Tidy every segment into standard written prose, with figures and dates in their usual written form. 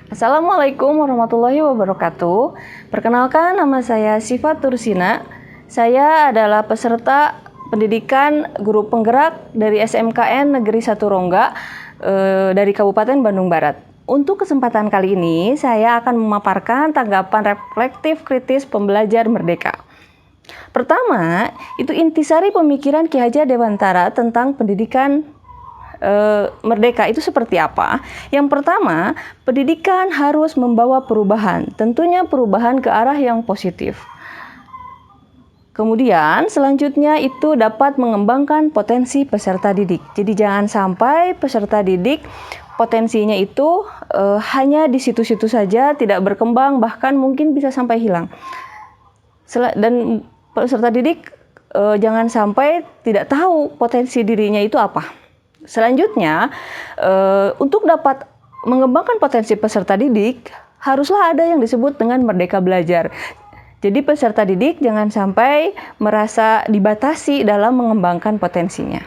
Assalamualaikum warahmatullahi wabarakatuh. Perkenalkan, nama saya Siva Tursina. Saya adalah peserta pendidikan guru penggerak dari SMKN Negeri 1 Rongga dari Kabupaten Bandung Barat. Untuk kesempatan kali ini, saya akan memaparkan tanggapan reflektif kritis pembelajar merdeka. Pertama, itu intisari pemikiran Ki Hajar Dewantara tentang pendidikan merdeka itu seperti apa? Yang pertama, pendidikan harus membawa perubahan, tentunya perubahan ke arah yang positif. Kemudian selanjutnya itu dapat mengembangkan potensi peserta didik. Jadi jangan sampai peserta didik potensinya itu hanya di situ-situ saja, tidak berkembang, bahkan mungkin bisa sampai hilang. Dan peserta didik jangan sampai tidak tahu potensi dirinya itu apa. Selanjutnya, untuk dapat mengembangkan potensi peserta didik, haruslah ada yang disebut dengan merdeka belajar. Jadi peserta didik jangan sampai merasa dibatasi dalam mengembangkan potensinya.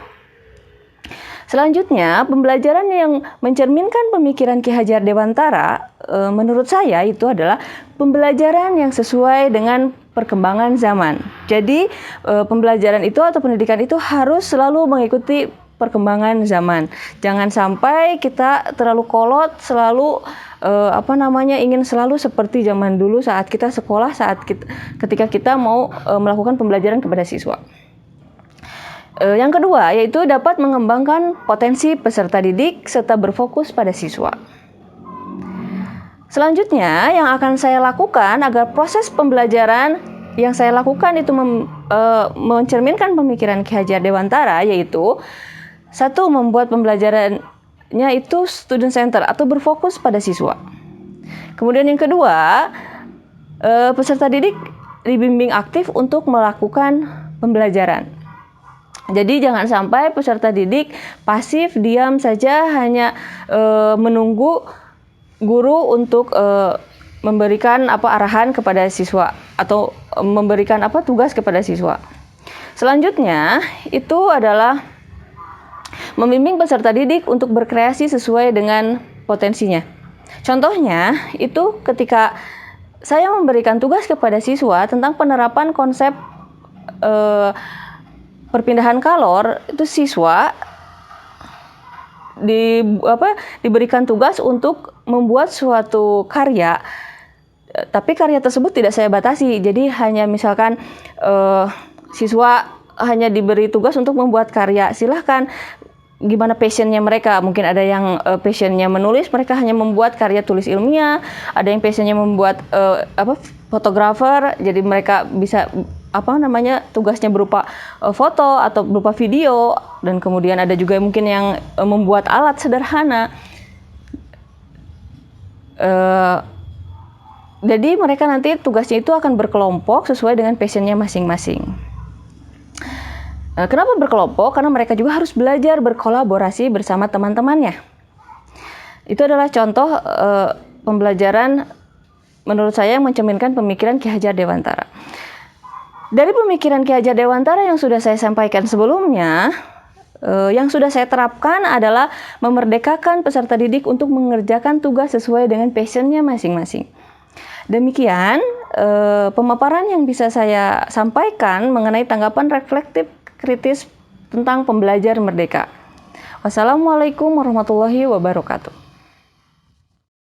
Selanjutnya, pembelajaran yang mencerminkan pemikiran Ki Hajar Dewantara, menurut saya itu adalah pembelajaran yang sesuai dengan perkembangan zaman. Jadi, pembelajaran itu atau pendidikan itu harus selalu mengikuti perkembangan zaman. Jangan sampai kita terlalu kolot, selalu ingin selalu seperti zaman dulu saat kita sekolah, ketika kita mau melakukan pembelajaran kepada siswa. Yang kedua, yaitu dapat mengembangkan potensi peserta didik serta berfokus pada siswa. Selanjutnya, yang akan saya lakukan agar proses pembelajaran yang saya lakukan itu mencerminkan pemikiran Ki Hajar Dewantara, yaitu satu, membuat pembelajarannya itu student center atau berfokus pada siswa. Kemudian yang kedua, peserta didik dibimbing aktif untuk melakukan pembelajaran. Jadi jangan sampai peserta didik pasif, diam saja, hanya menunggu guru untuk memberikan arahan kepada siswa atau memberikan tugas kepada siswa. Selanjutnya itu adalah membimbing peserta didik untuk berkreasi sesuai dengan potensinya. Contohnya, itu ketika saya memberikan tugas kepada siswa tentang penerapan konsep perpindahan kalor, itu siswa diberikan tugas untuk membuat suatu karya, tapi karya tersebut tidak saya batasi. Jadi hanya misalkan siswa hanya diberi tugas untuk membuat karya, silahkan gimana passionnya mereka. Mungkin ada yang passionnya menulis, mereka hanya membuat karya tulis ilmiah. Ada yang passionnya membuat fotografer, jadi mereka bisa tugasnya berupa foto atau berupa video. Dan kemudian ada juga mungkin yang membuat alat sederhana. Jadi mereka nanti tugasnya itu akan berkelompok sesuai dengan passionnya masing-masing. Kenapa berkelompok? Karena mereka juga harus belajar berkolaborasi bersama teman-temannya. Itu adalah contoh pembelajaran menurut saya yang mencerminkan pemikiran Ki Hajar Dewantara. Dari pemikiran Ki Hajar Dewantara yang sudah saya sampaikan sebelumnya, yang sudah saya terapkan adalah memerdekakan peserta didik untuk mengerjakan tugas sesuai dengan passionnya masing-masing. Demikian pemaparan yang bisa saya sampaikan mengenai tanggapan reflektif kritis tentang pembelajar merdeka. Wassalamualaikum warahmatullahi wabarakatuh.